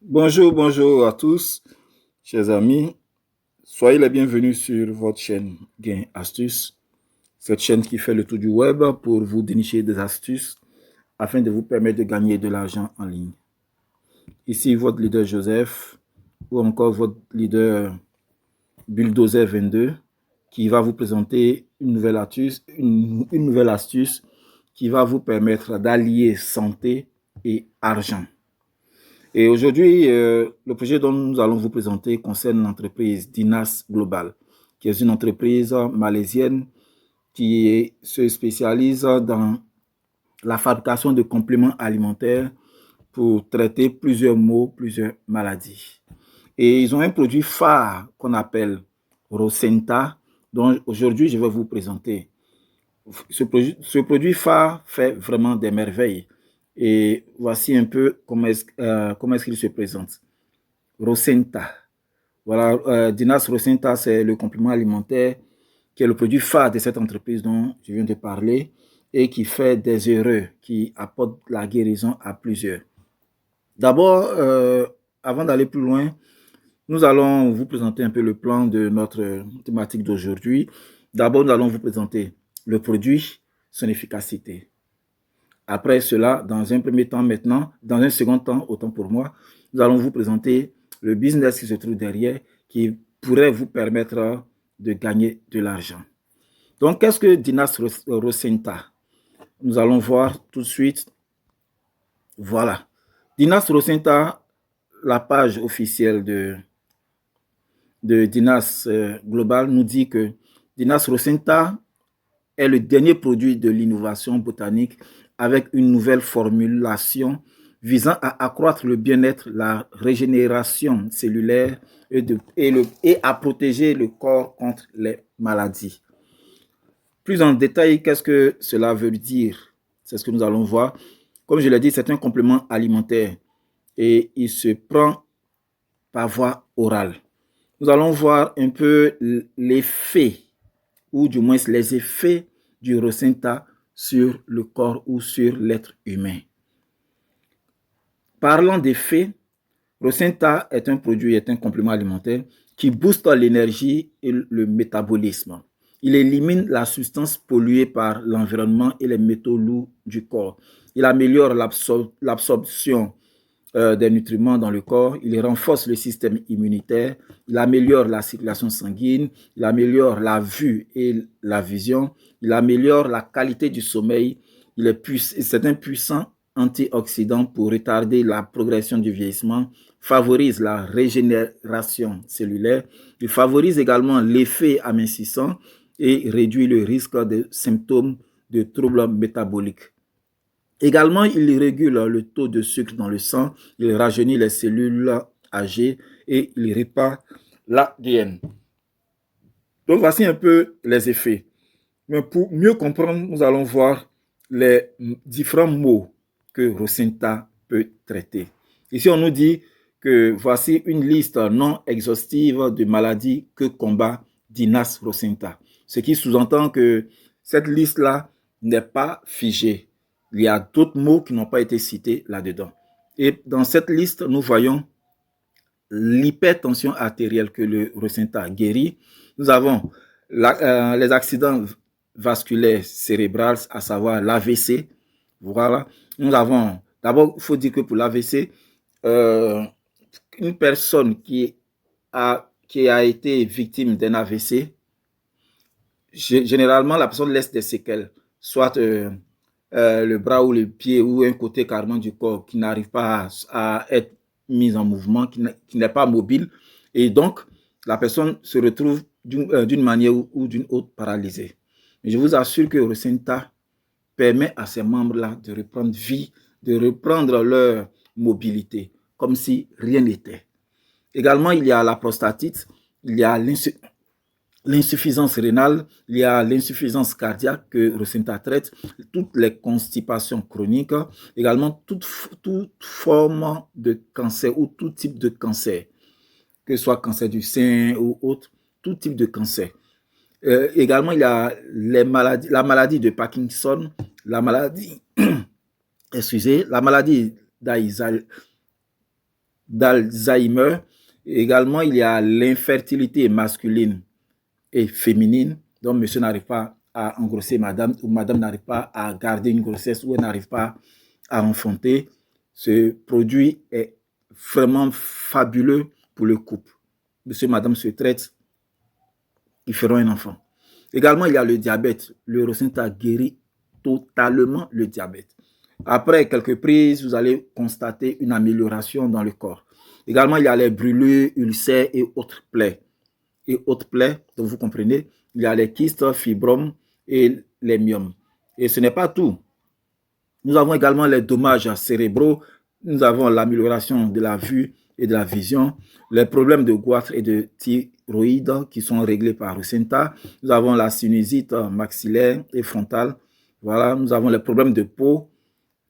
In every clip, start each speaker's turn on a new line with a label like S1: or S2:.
S1: Bonjour, bonjour à tous, chers amis. Soyez les bienvenus sur votre chaîne Gain Astuces, cette chaîne qui fait le tour du web pour vous dénicher des astuces afin de vous permettre de gagner de l'argent en ligne. Ici, votre leader Joseph ou encore votre leader Bulldozer 22 qui va vous présenter une nouvelle astuce qui va vous permettre d'allier santé et argent. Et aujourd'hui, le projet dont nous allons vous présenter concerne l'entreprise Dinas Global, qui est une entreprise malaisienne qui se spécialise dans la fabrication de compléments alimentaires pour traiter plusieurs maux, plusieurs maladies. Et ils ont un produit phare qu'on appelle Rosenta, dont aujourd'hui je vais vous présenter. Ce produit phare fait vraiment des merveilles. Et voici un peu comment est-ce qu'il se présente. Rosenta. Voilà, Dinas Rosenta, c'est le complément alimentaire qui est le produit phare de cette entreprise dont je viens de parler et qui fait des heureux, qui apporte la guérison à plusieurs. D'abord, avant d'aller plus loin, nous allons vous présenter un peu le plan de notre thématique d'aujourd'hui. D'abord, nous allons vous présenter le produit, son efficacité. Après cela, dans un premier temps maintenant, dans un second temps, autant pour moi, nous allons vous présenter le business qui se trouve derrière, qui pourrait vous permettre de gagner de l'argent. Donc, qu'est-ce que Dinas Rosenta? Nous allons voir tout de suite. Voilà. Dinas Rosenta, la page officielle de Dinas Global nous dit que Dinas Rosenta est le dernier produit de l'innovation botanique avec une nouvelle formulation visant à accroître le bien-être, la régénération cellulaire et à protéger le corps contre les maladies. Plus en détail, qu'est-ce que cela veut dire? C'est ce que nous allons voir. Comme je l'ai dit, c'est un complément alimentaire et il se prend par voie orale. Nous allons voir un peu l'effet, ou du moins les effets du Rosenta sur le corps ou sur l'être humain. Parlant d'effets, Rosenta est un produit, est un complément alimentaire qui booste l'énergie et le métabolisme. Il élimine la substance polluée par l'environnement et les métaux lourds du corps. Il améliore l'absorption des nutriments dans le corps, il renforce le système immunitaire, il améliore la circulation sanguine, il améliore la vue et la vision, il améliore la qualité du sommeil, c'est un puissant antioxydant pour retarder la progression du vieillissement, favorise la régénération cellulaire, il favorise également l'effet amincissant et réduit le risque de symptômes de troubles métaboliques. Également, il régule le taux de sucre dans le sang, il rajeunit les cellules âgées et il répare l'ADN. Donc, voici un peu les effets. Mais pour mieux comprendre, nous allons voir les différents mots que Rosenta peut traiter. Ici, on nous dit que voici une liste non exhaustive de maladies que combat Dinas Rosenta. Ce qui sous-entend que cette liste-là n'est pas figée. Il y a d'autres mots qui n'ont pas été cités là-dedans. Et dans cette liste, nous voyons l'hypertension artérielle que le Rosenta guérit. Nous avons les accidents vasculaires cérébrales, à savoir l'AVC. Voilà. Nous avons, d'abord, il faut dire que pour l'AVC, une personne qui a été victime d'un AVC, généralement, la personne laisse des séquelles, soit le bras ou le pied ou un côté carrément du corps qui n'arrive pas à être mis en mouvement, qui n'est pas mobile. Et donc, la personne se retrouve d'une manière ou d'une autre paralysée. Mais je vous assure que Rosenta permet à ces membres-là de reprendre vie, de reprendre leur mobilité, comme si rien n'était. Également, il y a la prostatite, il y a l'insuffisance rénale, il y a l'insuffisance cardiaque que Rosenta traite, toutes les constipations chroniques, également toute forme de cancer ou tout type de cancer, que ce soit cancer du sein ou autre, tout type de cancer. Également, il y a la maladie de Parkinson, la maladie, la maladie d'Alzheimer, d'Alzheimer. Également, il y a l'infertilité masculine et féminine. Donc, monsieur n'arrive pas à engrosser madame, ou madame n'arrive pas à garder une grossesse, ou elle n'arrive pas à enfanter. Ce produit est vraiment fabuleux pour le couple. Monsieur et madame se traitent, ils feront un enfant. Également, il y a le diabète. Le Rocinta guérit totalement le diabète. Après quelques prises, vous allez constater une amélioration dans le corps. Également, il y a les brûlures, ulcères et autres plaies. Donc vous comprenez, il y a les kystes, fibromes et les myomes. Et ce n'est pas tout. Nous avons également les dommages cérébraux. Nous avons l'amélioration de la vue et de la vision, les problèmes de goitre et de thyroïde qui sont réglés par Rocinta. Nous avons la sinusite maxillaire et frontale. Voilà, nous avons les problèmes de peau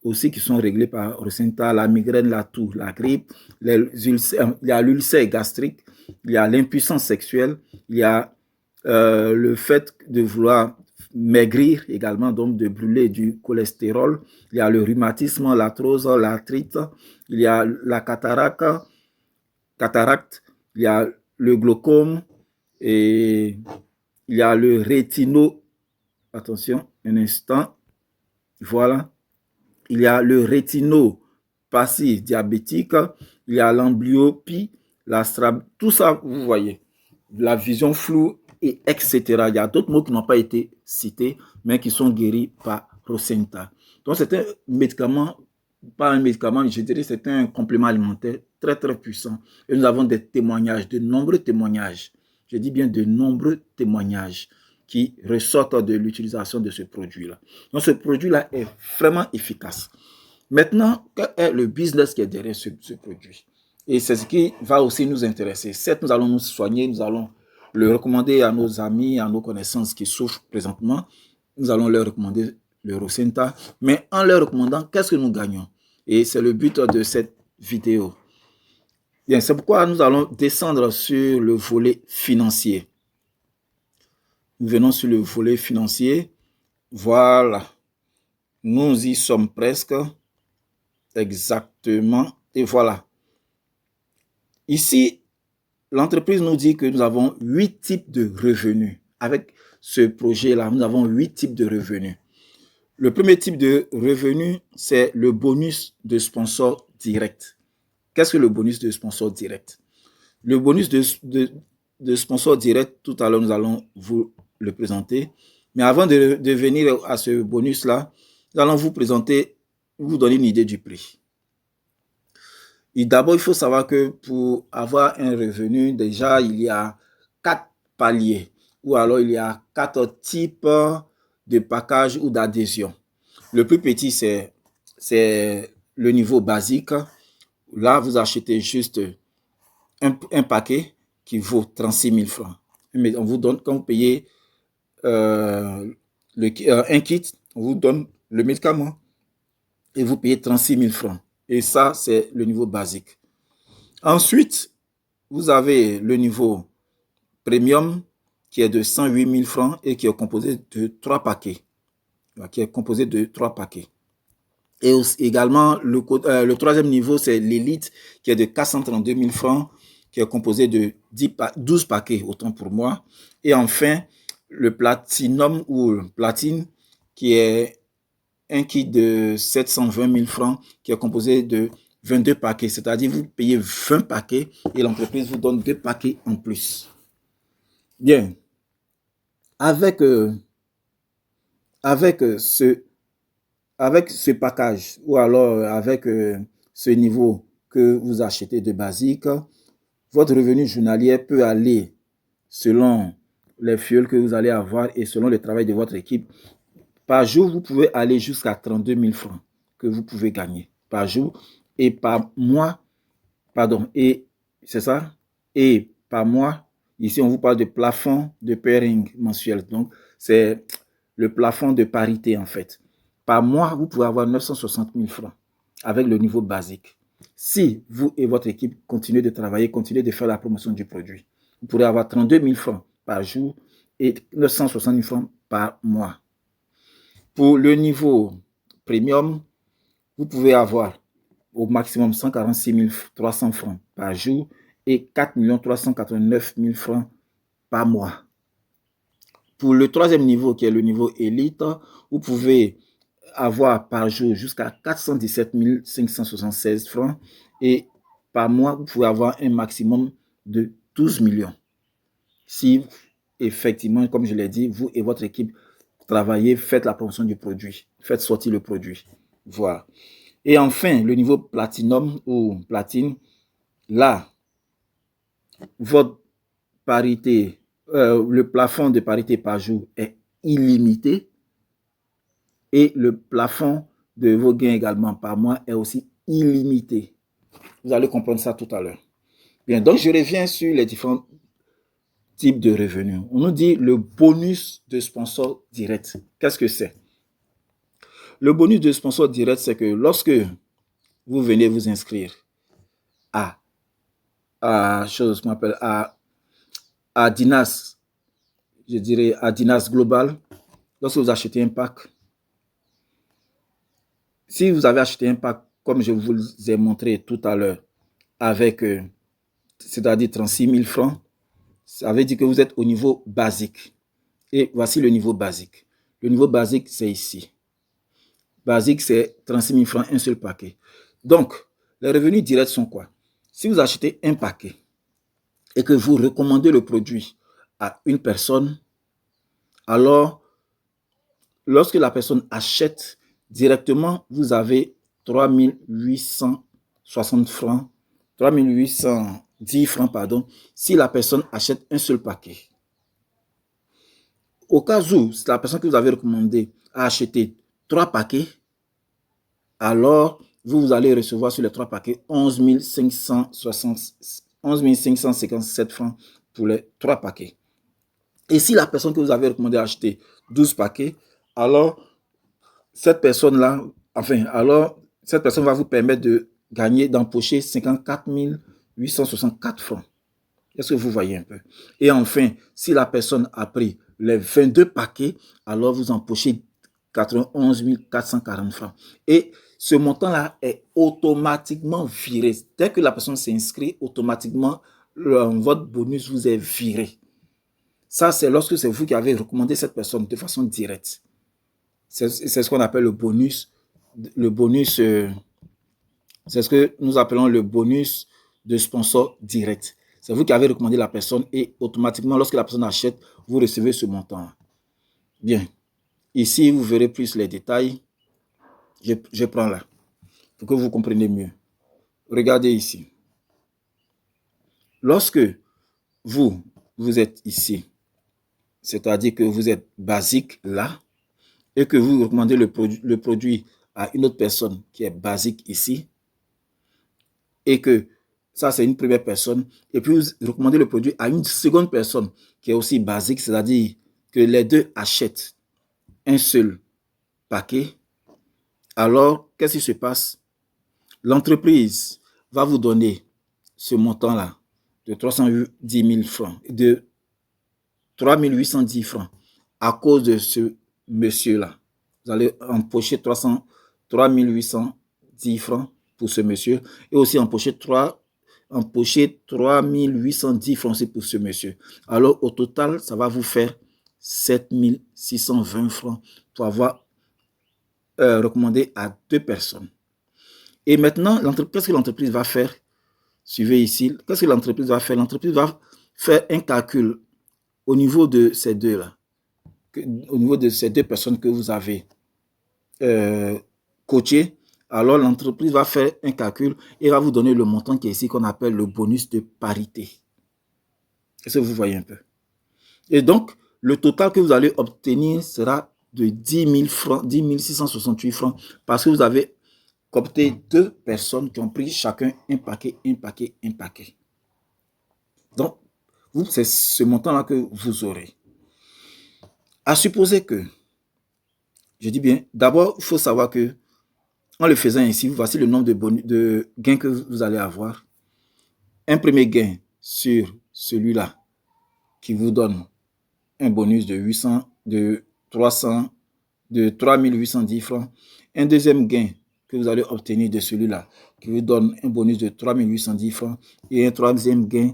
S1: aussi qui sont réglés par Rocinta, la migraine, la toux, la grippe, il y a l'ulcère gastrique, il y a l'impuissance sexuelle, il y a le fait de vouloir maigrir également, donc de brûler du cholestérol, il y a le rhumatisme, l'arthrose, l'arthrite, il y a la cataracte, il y a le glaucome et il y a le rétino, attention un instant, voilà, il y a le rétinopathie diabétique, il y a l'amblyopie, tout ça, vous voyez, la vision floue, et etc. Il y a d'autres mots qui n'ont pas été cités, mais qui sont guéris par Rocinta. Donc, c'est un médicament, pas un médicament, je dirais c'est un complément alimentaire très, très puissant. Et nous avons des témoignages, de nombreux témoignages, je dis bien de nombreux témoignages qui ressortent de l'utilisation de ce produit-là. Donc, ce produit-là est vraiment efficace. Maintenant, quel est le business qui est derrière ce produit? Et c'est ce qui va aussi nous intéresser. Certes, nous allons nous soigner, nous allons le recommander à nos amis, à nos connaissances qui souffrent présentement. Nous allons leur recommander le Rocinta. Mais en leur recommandant, qu'est-ce que nous gagnons? Et c'est le but de cette vidéo. Bien, c'est pourquoi nous allons descendre sur le volet financier. Nous venons sur le volet financier. Voilà. Nous y sommes presque. Exactement. Et voilà. Ici, l'entreprise nous dit que nous avons 8 types de revenus. Avec ce projet-là, nous avons 8 types de revenus. Le premier type de revenu, c'est le bonus de sponsor direct. Qu'est-ce que le bonus de sponsor direct? Le bonus de sponsor direct, tout à l'heure, nous allons vous le présenter. Mais avant de venir à ce bonus-là, nous allons vous présenter, vous donner une idée du prix. Et d'abord, il faut savoir que pour avoir un revenu, déjà, il y a 4 paliers. Ou alors, il y a 4 types de package ou d'adhésion. Le plus petit, c'est le niveau basique. Là, vous achetez juste un paquet qui vaut 36 000 francs. Mais on vous donne, quand vous payez un kit, on vous donne le médicament et vous payez 36 000 francs. Et ça, c'est le niveau basique. Ensuite, vous avez le niveau premium qui est de 108 000 francs et qui est composé de 3 paquets. Et également, le troisième niveau, c'est l'élite qui est de 432 000 francs, qui est composé de 12 paquets, autant pour moi. Et enfin, le platinum ou le platine, qui est un kit de 720 000 francs, qui est composé de 22 paquets. C'est-à-dire, vous payez 20 paquets et l'entreprise vous donne 2 paquets en plus. Bien. Avec ce package ou alors avec ce niveau que vous achetez de basique, votre revenu journalier peut aller selon les fuels que vous allez avoir et selon le travail de votre équipe. Par jour, vous pouvez aller jusqu'à 32 000 francs que vous pouvez gagner par jour et par mois, et c'est ça, et par mois, ici on vous parle de plafond de pairing mensuel, donc c'est le plafond de parité en fait. Par mois, vous pouvez avoir 960 000 francs avec le niveau basique. Si vous et votre équipe continuez de travailler, continuez de faire la promotion du produit, vous pourrez avoir 32 000 francs par jour et 960 000 francs par mois. Pour le niveau premium, vous pouvez avoir au maximum 146 300 francs par jour et 4 389 000 francs par mois. Pour le troisième niveau, qui est le niveau élite, vous pouvez avoir par jour jusqu'à 417 576 francs et par mois, vous pouvez avoir un maximum de 12 millions. Si effectivement, comme je l'ai dit, vous et votre équipe travaillez, faites la promotion du produit, faites sortir le produit. Voilà. Et enfin, le niveau platinum ou platine, là, votre parité, le plafond de parité par jour est illimité et le plafond de vos gains également par mois est aussi illimité. Vous allez comprendre ça tout à l'heure. Bien, donc je reviens sur les différents types de revenus. On nous dit le bonus de sponsor direct. Qu'est-ce que c'est? Le bonus de sponsor direct, c'est que lorsque vous venez vous inscrire à Dinas, je dirais à Dinas Global, lorsque vous achetez un pack, si vous avez acheté un pack, comme je vous ai montré tout à l'heure, avec, c'est-à-dire 36 000 francs, ça veut dire que vous êtes au niveau basique. Et voici le niveau basique. Le niveau basique, c'est ici. Basique, c'est 36 000 francs, un seul paquet. Donc, les revenus directs sont quoi? Si vous achetez un paquet et que vous recommandez le produit à une personne, alors, lorsque la personne achète directement, vous avez 3 860 francs, 3 810 francs, pardon, si la personne achète un seul paquet. Au cas où la personne que vous avez recommandé a acheté 3 paquets, alors vous allez recevoir sur les 3 paquets 11 557 francs pour les 3 paquets. Et si la personne que vous avez recommandé a acheté 12 paquets, alors cette personne-là, cette personne va vous permettre de gagner, d'empocher 54 864 francs. Est-ce que vous voyez un peu? Et enfin, si la personne a pris les 22 paquets, alors vous empochez 91 440 francs. Et ce montant-là est automatiquement viré. Dès que la personne s'inscrit, automatiquement, votre bonus vous est viré. Ça, c'est lorsque c'est vous qui avez recommandé cette personne de façon directe. C'est ce qu'on appelle le bonus. Le bonus, c'est ce que nous appelons le bonus de sponsor direct. C'est vous qui avez recommandé la personne et automatiquement, lorsque la personne achète, vous recevez ce montant. Bien. Ici, vous verrez plus les détails. Je prends là pour que vous compreniez mieux. Regardez ici. Lorsque vous êtes ici, c'est-à-dire que vous êtes basique là, et que vous recommandez le produit à une autre personne qui est basique ici, et que ça, c'est une première personne, et puis vous recommandez le produit à une seconde personne qui est aussi basique, c'est-à-dire que les deux achètent un seul paquet, alors qu'est-ce qui se passe? L'entreprise va vous donner ce montant-là de 310 000 francs, de 3 810 francs à cause de ce monsieur-là. Vous allez empocher 3 810 francs pour ce monsieur et aussi empocher 3 810 francs aussi pour ce monsieur. Alors, au total, ça va vous faire 7 620 francs pour avoir recommandé à 2 personnes. Et maintenant, qu'est-ce que l'entreprise va faire? Suivez ici. Qu'est-ce que l'entreprise va faire? L'entreprise va faire un calcul au niveau de ces deux-là, au niveau de ces 2 personnes que vous avez coachées. Alors, l'entreprise va faire un calcul et va vous donner le montant qui est ici, qu'on appelle le bonus de parité. Est-ce que vous voyez un peu? Et donc, le total que vous allez obtenir sera de 10 000 francs, 10 668 francs, parce que vous avez coopté 2 personnes qui ont pris chacun un paquet. Donc, c'est ce montant-là que vous aurez. À supposer que, je dis bien, d'abord, il faut savoir que, en le faisant ainsi, voici le nombre de gains que vous allez avoir. Un premier gain sur celui-là qui vous donne un bonus de 3 810 francs. Un deuxième gain que vous allez obtenir de celui-là qui vous donne un bonus de 3810 francs et un troisième gain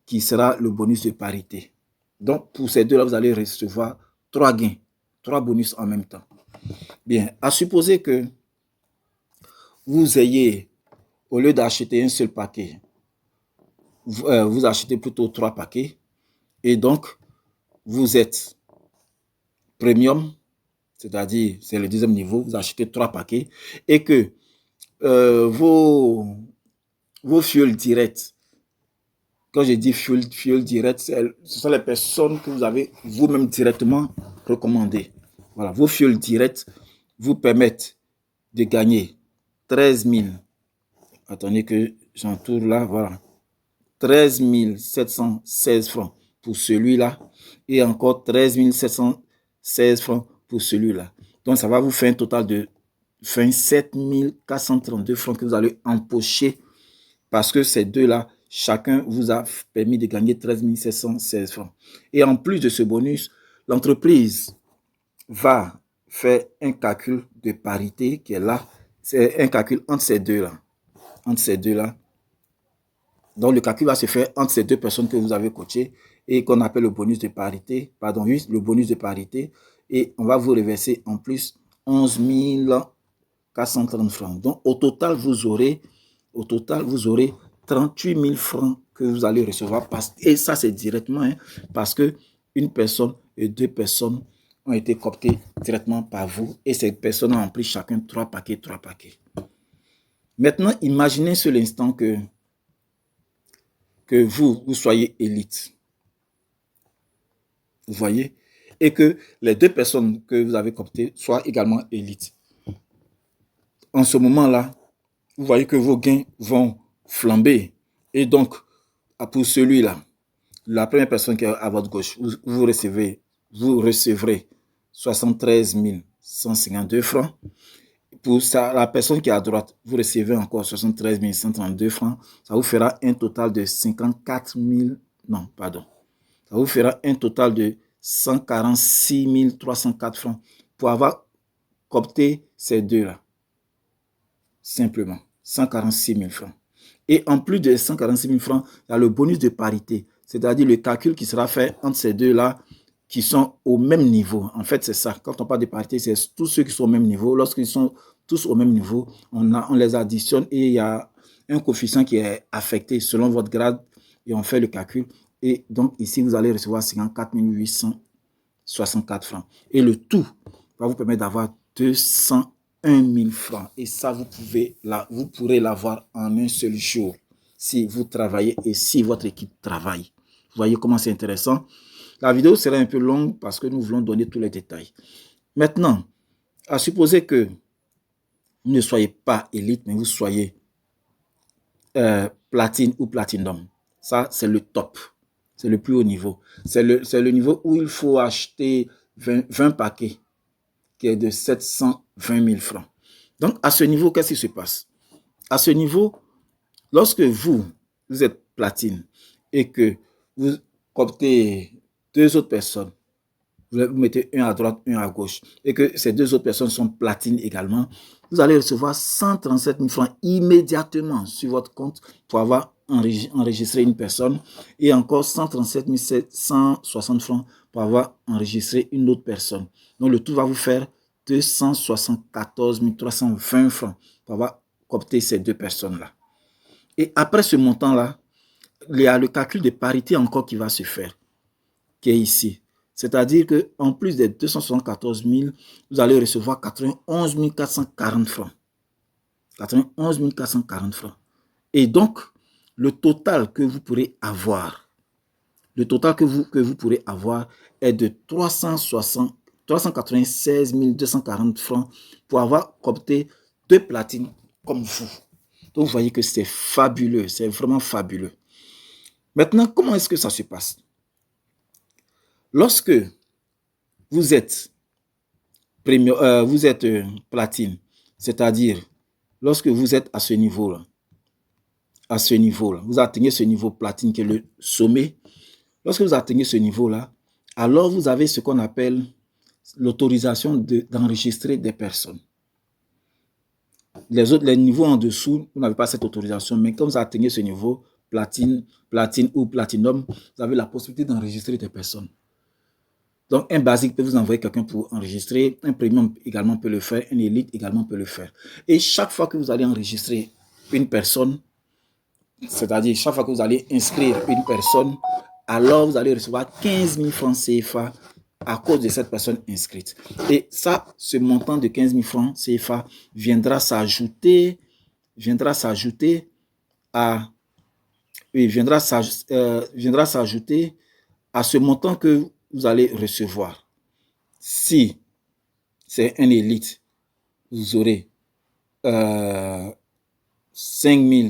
S1: qui sera le bonus de parité. Donc, pour ces deux-là, vous allez recevoir 3 gains, 3 bonus en même temps. Bien, à supposer que vous ayez, au lieu d'acheter un seul paquet, vous achetez plutôt 3 paquets et donc vous êtes premium, c'est-à-dire c'est le deuxième niveau, vous achetez 3 paquets et que vos fuels directs, quand je dis fuel direct, ce sont les personnes que vous avez vous-même directement recommandées. Voilà, vos fuels directs vous permettent de gagner 13 000. Attendez que j'entoure là, voilà. 13 716 francs pour celui-là et encore 13 716 francs pour celui-là. Donc, ça va vous faire un total de 27 432 francs que vous allez empocher parce que ces deux-là, chacun vous a permis de gagner 13 716 francs. Et en plus de ce bonus, l'entreprise va faire un calcul de parité qui est là. C'est un calcul entre ces deux-là. Entre ces deux-là. Donc, le calcul va se faire entre ces deux personnes que vous avez coachées et qu'on appelle le bonus de parité. Pardon, oui, le bonus de parité. Et on va vous reverser en plus 11 430 francs. Donc, au total, vous aurez 38 000 francs que vous allez recevoir. Et ça, c'est directement parce que une personne et deux personnes ont été cooptées directement par vous. Et ces personnes ont rempli chacun 3 paquets. Maintenant, imaginez sur l'instant que vous soyez élite. Vous voyez? Et que les deux personnes que vous avez cooptées soient également élites. En ce moment-là, vous voyez que vos gains vont flamber. Et donc, pour celui-là, la première personne qui est à votre gauche, vous recevrez 73 152 francs. Pour la personne qui est à droite, vous recevez encore 73 132 francs. Ça vous fera un total de 54 000... Non, pardon. Ça vous fera un total de 146 304 francs pour avoir coopté ces deux-là. Simplement, 146 000 francs. Et en plus de 146 000 francs, il y a le bonus de parité, c'est-à-dire le calcul qui sera fait entre ces deux-là qui sont au même niveau. En fait, c'est ça. Quand on parle de parité, c'est tous ceux qui sont au même niveau. Lorsqu'ils sont tous au même niveau, on les additionne et il y a un coefficient qui est affecté selon votre grade et on fait le calcul. Et donc, ici, vous allez recevoir 54 864 francs. Et le tout va vous permettre d'avoir 201 000 francs. Et ça, vous pourrez l'avoir en un seul jour si vous travaillez et si votre équipe travaille. Vous voyez comment c'est intéressant. La vidéo sera un peu longue parce que nous voulons donner tous les détails. Maintenant, à supposer que vous ne soyez pas élite, mais vous soyez platine ou platinum. Ça, c'est le top. C'est le plus haut niveau. C'est le niveau où il faut acheter 20 paquets qui est de 720 000 francs. Donc, à ce niveau, qu'est-ce qui se passe? À ce niveau, lorsque vous êtes platine et que vous cooptez deux autres personnes, vous mettez un à droite, un à gauche, et que ces deux autres personnes sont platines également, vous allez recevoir 137 000 francs immédiatement sur votre compte pour avoir enregistré une personne et encore 137 760 francs pour avoir enregistré une autre personne. Donc, le tout va vous faire 274 320 francs pour avoir coopté ces deux personnes-là. Et après ce montant-là, il y a le calcul de parité encore qui va se faire, qui est ici. C'est-à-dire qu'en plus des 274 000, vous allez recevoir 91 440 francs. 91 440 francs. Et donc, le total que vous pourrez avoir, est de 396 240 francs pour avoir coopté deux platines comme vous. Donc, vous voyez que c'est fabuleux, c'est vraiment fabuleux. Maintenant, comment est-ce que ça se passe? Lorsque vous êtes platine, c'est-à-dire lorsque vous êtes à ce niveau-là, vous atteignez ce niveau platine qui est le sommet. Lorsque vous atteignez ce niveau-là, alors vous avez ce qu'on appelle l'autorisation d'enregistrer des personnes. les niveaux en dessous, vous n'avez pas cette autorisation, mais quand vous atteignez ce niveau, platine ou platinum, vous avez la possibilité d'enregistrer des personnes. Donc, un basique peut vous envoyer quelqu'un pour enregistrer, un premium également peut le faire, un élite également peut le faire. Et chaque fois que vous allez enregistrer une personne, c'est-à-dire chaque fois que vous allez inscrire une personne, alors vous allez recevoir 15 000 francs CFA à cause de cette personne inscrite. Et ça, ce montant de 15 000 francs CFA viendra s'ajouter à ce montant que vous allez recevoir. Si c'est un élite, vous aurez 5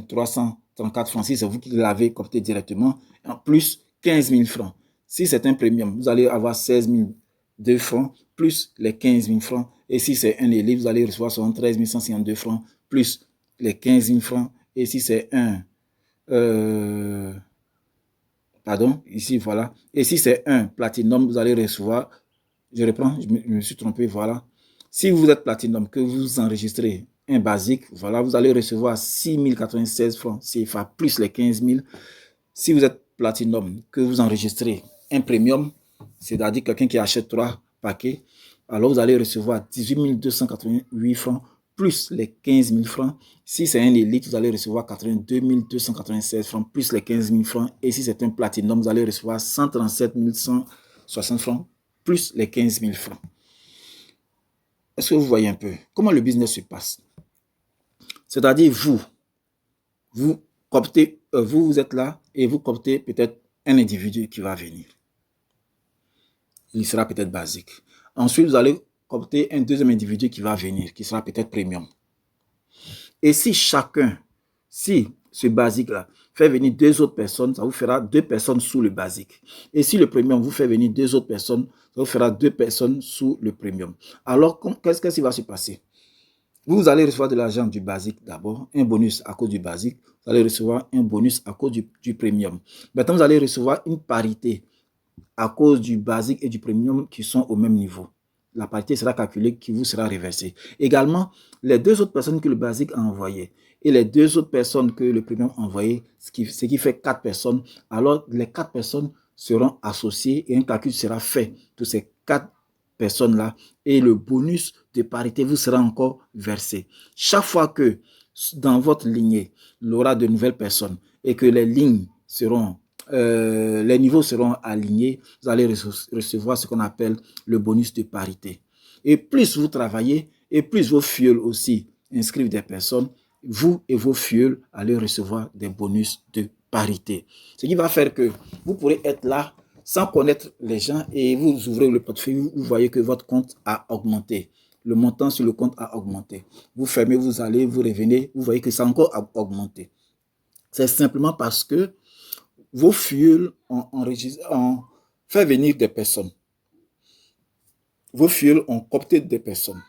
S1: 334 francs si c'est vous qui l'avez coopté directement, en plus 15 000 francs. Si c'est un premium, vous allez avoir 16 002 francs plus les 15 000 francs. Et si c'est un élite, vous allez recevoir 73 152 francs plus les 15 000 francs. Et si c'est un... pardon, ici, voilà. Et si c'est un platinum, vous allez recevoir... Je reprends, je me suis trompé, voilà. Si vous êtes platinum, que vous enregistrez un basique, voilà, vous allez recevoir 6 096 francs CFA plus les 15 000. Si vous êtes platinum, que vous enregistrez un premium, c'est-à-dire quelqu'un qui achète 3 paquets, alors vous allez recevoir 18 288 francs plus les 15 000 francs. Si c'est un élite, vous allez recevoir 82 296 francs plus les 15 000 francs. Et si c'est un platinum, vous allez recevoir 137 160 francs plus les 15 000 francs. Est-ce que vous voyez un peu comment le business se passe? C'est-à-dire, vous cooptez, vous êtes là et vous cooptez peut-être un individu qui va venir. Il sera peut-être basique. Ensuite, vous allez coopter un deuxième individu qui va venir, qui sera peut-être premium. Et si ce basique-là fait venir 2 autres personnes, ça vous fera 2 personnes sous le basique. Et si le premium vous fait venir 2 autres personnes, ça vous fera 2 personnes sous le premium. Alors, qu'est-ce qui va se passer? Vous allez recevoir de l'argent du basique d'abord, un bonus à cause du basique. Vous allez recevoir un bonus à cause du premium. Maintenant, vous allez recevoir une parité à cause du basique et du premium qui sont au même niveau. La parité sera calculée, qui vous sera reversée. Également, les 2 autres personnes que le basique a envoyées et les 2 autres personnes que le premium a envoyées, ce qui fait 4 personnes, alors les 4 personnes seront associées et un calcul sera fait de ces 4 personnes-là et le bonus de parité vous sera encore versé. Chaque fois que dans votre lignée, il y aura de nouvelles personnes et que les lignes seront les niveaux seront alignés, vous allez recevoir ce qu'on appelle le bonus de parité. Et plus vous travaillez, et plus vos fioles aussi inscrivent des personnes, vous et vos fioles allez recevoir des bonus de parité. Ce qui va faire que vous pourrez être là sans connaître les gens et vous ouvrez le portefeuille, vous voyez que votre compte a augmenté. Le montant sur le compte a augmenté. Vous fermez, vous allez, vous revenez, vous voyez que ça a encore augmenté. C'est simplement parce que vos fioles ont fait venir des personnes. Vos fioles ont coopté des personnes.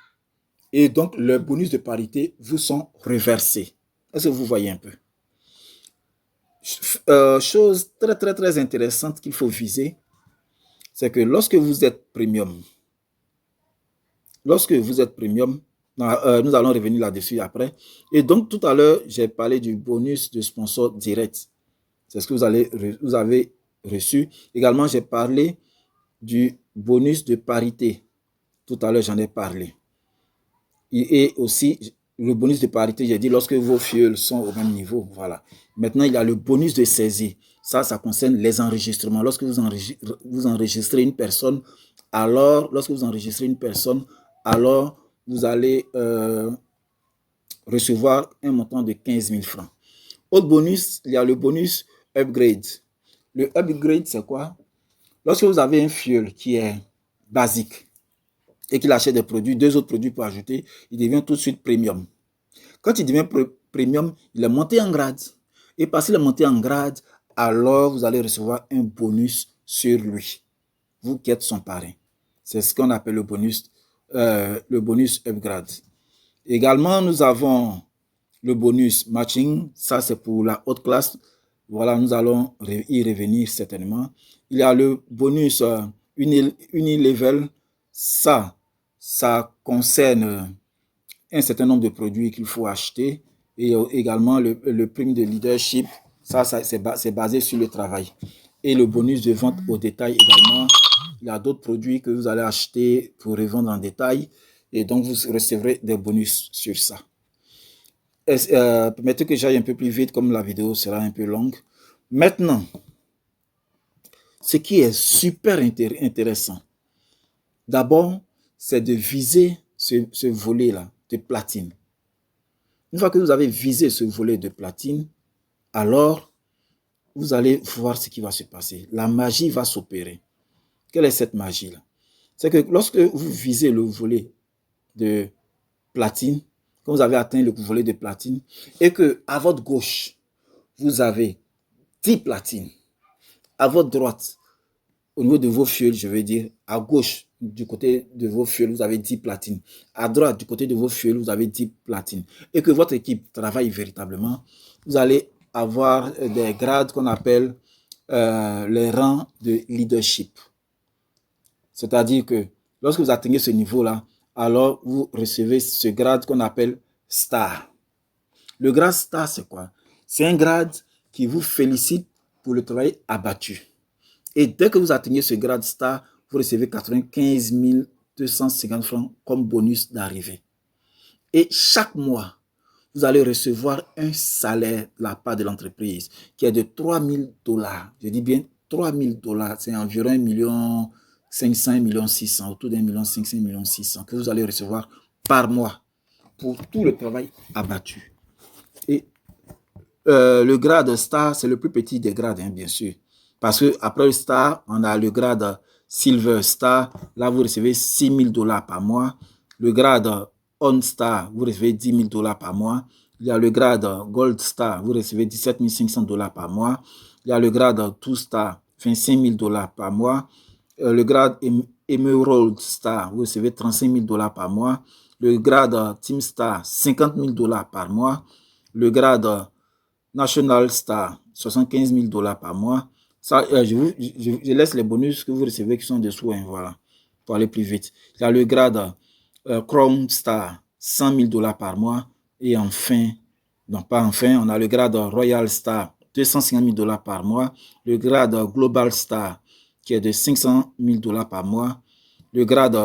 S1: Et donc, leurs bonus de parité vous sont reversés. Est-ce que vous voyez un peu? Chose très, très, très intéressante qu'il faut viser, c'est que lorsque vous êtes premium, nous allons revenir là-dessus après. Et donc, tout à l'heure, j'ai parlé du bonus de sponsor direct. C'est ce que vous avez reçu. Également, j'ai parlé du bonus de parité. Tout à l'heure, j'en ai parlé. Et aussi, le bonus de parité, j'ai dit lorsque vos fioles sont au même niveau. Voilà. Maintenant, il y a le bonus de saisie. Ça concerne les enregistrements. Lorsque vous enregistrez une personne, alors vous allez recevoir un montant de 15 000 francs. Autre bonus, il y a le bonus upgrade. Le upgrade, c'est quoi? Lorsque vous avez un fiole qui est basique et qu'il achète des produits, 2 autres produits pour ajouter, il devient tout de suite premium. Quand il devient premium, il est monté en grade. Et parce qu'il est monté en grade, alors vous allez recevoir un bonus sur lui. Vous qui êtes son parrain. C'est ce qu'on appelle le bonus upgrade. Également, nous avons le bonus matching. Ça, c'est pour la haute classe. Voilà, nous allons y revenir certainement. Il y a le bonus unilevel. Ça concerne un certain nombre de produits qu'il faut acheter et également le prime de leadership. Ça c'est basé sur le travail. Et le bonus de vente au détail également. Il y a d'autres produits que vous allez acheter pour revendre en détail et donc vous recevrez des bonus sur ça. Permettez que j'aille un peu plus vite comme la vidéo sera un peu longue. Maintenant, ce qui est super intéressant, d'abord, c'est de viser ce volet-là de platine. Une fois que vous avez visé ce volet de platine, alors vous allez voir ce qui va se passer. La magie va s'opérer. Quelle est cette magie-là? C'est que lorsque vous visez le volet de platine, quand vous avez atteint le volet de platine, et que à votre gauche, vous avez 10 platines, à votre droite, au niveau de vos fioles, je veux dire, à gauche, du côté de vos fioles, vous avez 10 platines. À droite, du côté de vos fioles, vous avez 10 platines. Et que votre équipe travaille véritablement, vous allez avoir des grades qu'on appelle les rangs de leadership. C'est-à-dire que lorsque vous atteignez ce niveau-là, alors vous recevez ce grade qu'on appelle star. Le grade star, c'est quoi? C'est un grade qui vous félicite pour le travail abattu. Et dès que vous atteignez ce grade star, vous recevez 95 250 francs comme bonus d'arrivée. Et chaque mois, vous allez recevoir un salaire de la part de l'entreprise qui est de 3 000 $. Je dis bien 3 000 $. C'est environ 1 million 500, 1 million 600, autour d'1 million 500, 1 million 600 que vous allez recevoir par mois pour tout le travail abattu. Et le grade star, c'est le plus petit des grades, hein, bien sûr. Parce qu'après le star, on a le grade silver star. Là, vous recevez 6 000 $ par mois. Le grade on star, vous recevez 10 000 $ par mois. Il y a le grade gold star, vous recevez 17 500 $ par mois. Il y a le grade two star, 25 000 $ par mois. Le grade emerald star, vous recevez 35 000 $ par mois. Le grade team star, 50 000 $ par mois. Le grade national star, 75 000 $ par mois. Ça, je laisse les bonus que vous recevez qui sont dessous, hein, voilà, pour aller plus vite. Il y a le grade Chrome Star, 100 000 $ par mois. Et enfin, non pas enfin, on a le grade Royal Star, 250 000 $ par mois. Le grade Global Star, qui est de 500 000 $ par mois. Le grade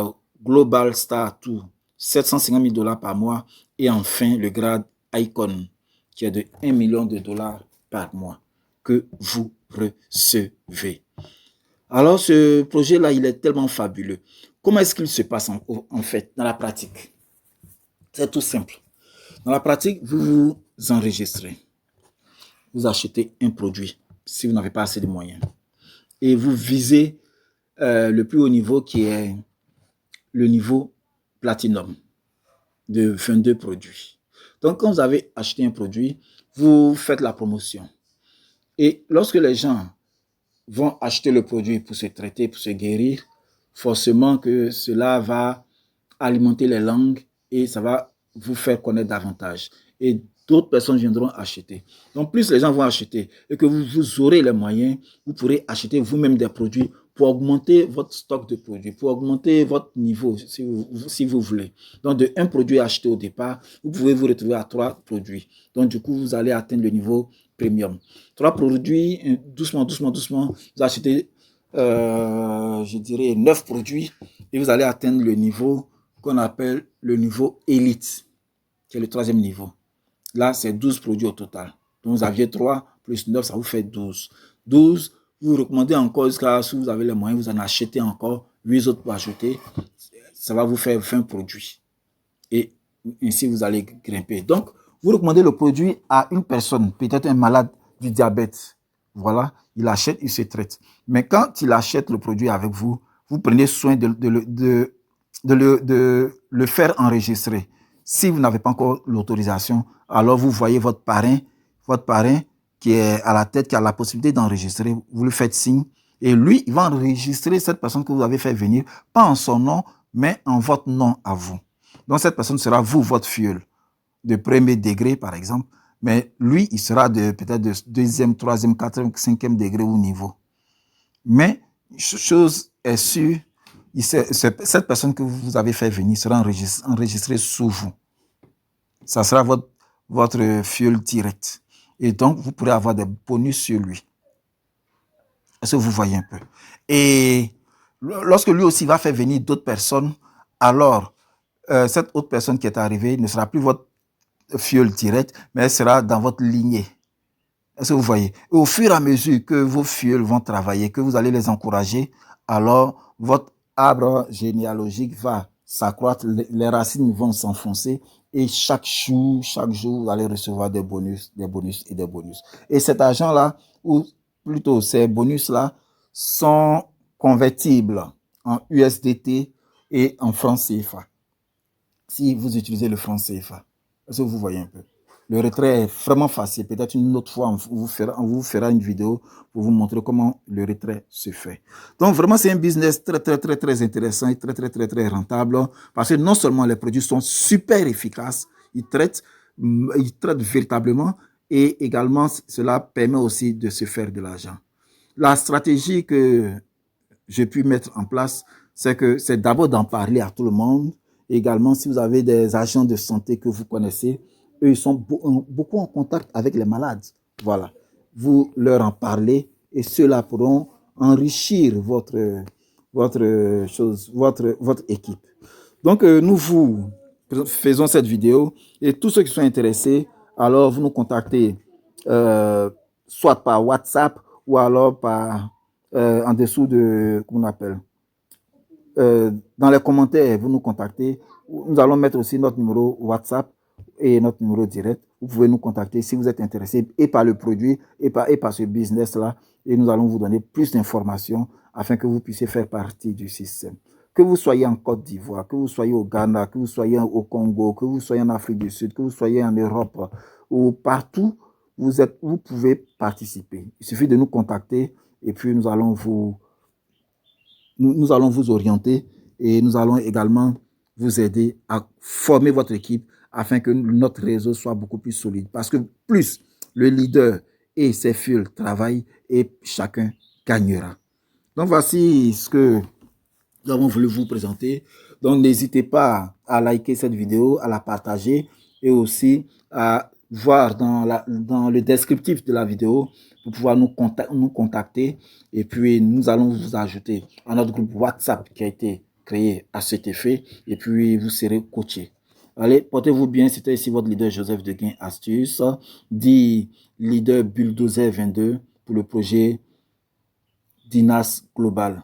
S1: Global Star 2, 750 000 $ par mois. Et enfin, le grade Icon, qui est de 1 million de $ par mois que vous recevez. Alors, ce projet-là, il est tellement fabuleux. Comment est-ce qu'il se passe en fait, dans la pratique? C'est tout simple. Dans la pratique, vous vous enregistrez. Vous achetez un produit si vous n'avez pas assez de moyens. Et vous visez le plus haut niveau qui est le niveau platinum de 22 produits. Donc, quand vous avez acheté un produit, vous faites la promotion. Et lorsque les gens vont acheter le produit pour se traiter, pour se guérir, forcément que cela va alimenter les langues et ça va vous faire connaître davantage. Et d'autres personnes viendront acheter. Donc, plus les gens vont acheter et que vous aurez les moyens, vous pourrez acheter vous-même des produits pour augmenter votre stock de produits, pour augmenter votre niveau, si vous voulez. Donc, de un produit acheté au départ, vous pouvez vous retrouver à 3 produits. Donc, du coup, vous allez atteindre le niveau premium. 3 produits, doucement, vous achetez, je dirais, 9 produits et vous allez atteindre le niveau qu'on appelle le niveau élite, qui est le 3e niveau. Là, c'est 12 produits au total. Donc, vous aviez 3 plus 9, ça vous fait 12. 12, vous recommandez encore jusqu'à, si vous avez les moyens, vous en achetez encore 8 autres pour ajouter. Ça va vous faire 20 produits. Et ainsi, vous allez grimper. Donc, vous recommandez le produit à une personne, peut-être un malade du diabète. Voilà, il achète, il se traite. Mais quand il achète le produit avec vous, vous prenez soin de le faire enregistrer. Si vous n'avez pas encore l'autorisation, alors vous voyez votre parrain qui est à la tête, qui a la possibilité d'enregistrer, vous lui faites signe et lui, il va enregistrer cette personne que vous avez fait venir, pas en son nom, mais en votre nom à vous. Donc cette personne sera vous, votre filleul, de premier degré par exemple, mais lui, il sera peut-être de 2e, 3e, 4e, 5e degré au niveau. Mais chose est sûre, cette personne que vous avez fait venir sera enregistrée sous vous. Ça sera votre fuel direct. Et donc, vous pourrez avoir des bonus sur lui. Est-ce que vous voyez un peu? Et lorsque lui aussi va faire venir d'autres personnes, alors cette autre personne qui est arrivée ne sera plus votre fuel direct, mais elle sera dans votre lignée. Est-ce que vous voyez? Et au fur et à mesure que vos fuels vont travailler, que vous allez les encourager, alors votre arbre généalogique va s'accroître, les racines vont s'enfoncer et chaque jour, vous allez recevoir des bonus, des bonus et des bonus. Et cet argent-là, ou plutôt ces bonus-là, sont convertibles en USDT et en francs CFA. Si vous utilisez le franc CFA, est-ce que vous voyez un peu? Le retrait est vraiment facile. Peut-être une autre fois, on vous fera une vidéo pour vous montrer comment le retrait se fait. Donc, vraiment, c'est un business très, très, très, très intéressant et très, très, très, très rentable parce que non seulement les produits sont super efficaces, ils traitent véritablement et également, cela permet aussi de se faire de l'argent. La stratégie que j'ai pu mettre en place, c'est que c'est d'abord d'en parler à tout le monde. Également, si vous avez des agents de santé que vous connaissez, eux, ils sont beaucoup en contact avec les malades. Voilà. Vous leur en parlez et ceux-là pourront enrichir votre équipe. Donc, nous vous faisons cette vidéo et tous ceux qui sont intéressés, alors vous nous contactez soit par WhatsApp ou alors par en dessous de, comment on appelle, dans les commentaires, vous nous contactez. Nous allons mettre aussi notre numéro WhatsApp et notre numéro direct. Vous pouvez nous contacter si vous êtes intéressé et par le produit et par ce business-là. Et nous allons vous donner plus d'informations afin que vous puissiez faire partie du système. Que vous soyez en Côte d'Ivoire, que vous soyez au Ghana, que vous soyez au Congo, que vous soyez en Afrique du Sud, que vous soyez en Europe ou partout, vous pouvez participer. Il suffit de nous contacter et puis nous allons vous orienter et nous allons également vous aider à former votre équipe afin que notre réseau soit beaucoup plus solide. Parce que plus le leader et ses fils travaillent et chacun gagnera. Donc voici ce que nous avons voulu vous présenter. Donc n'hésitez pas à liker cette vidéo, à la partager et aussi à voir dans le descriptif de la vidéo pour pouvoir nous contacter et puis nous allons vous ajouter à notre groupe WhatsApp qui a été créé à cet effet et puis vous serez coaché. Allez, portez-vous bien. C'était ici votre leader Joseph de Gain Astuce, dit leader Bulldozer 22 pour le projet Dinas Global.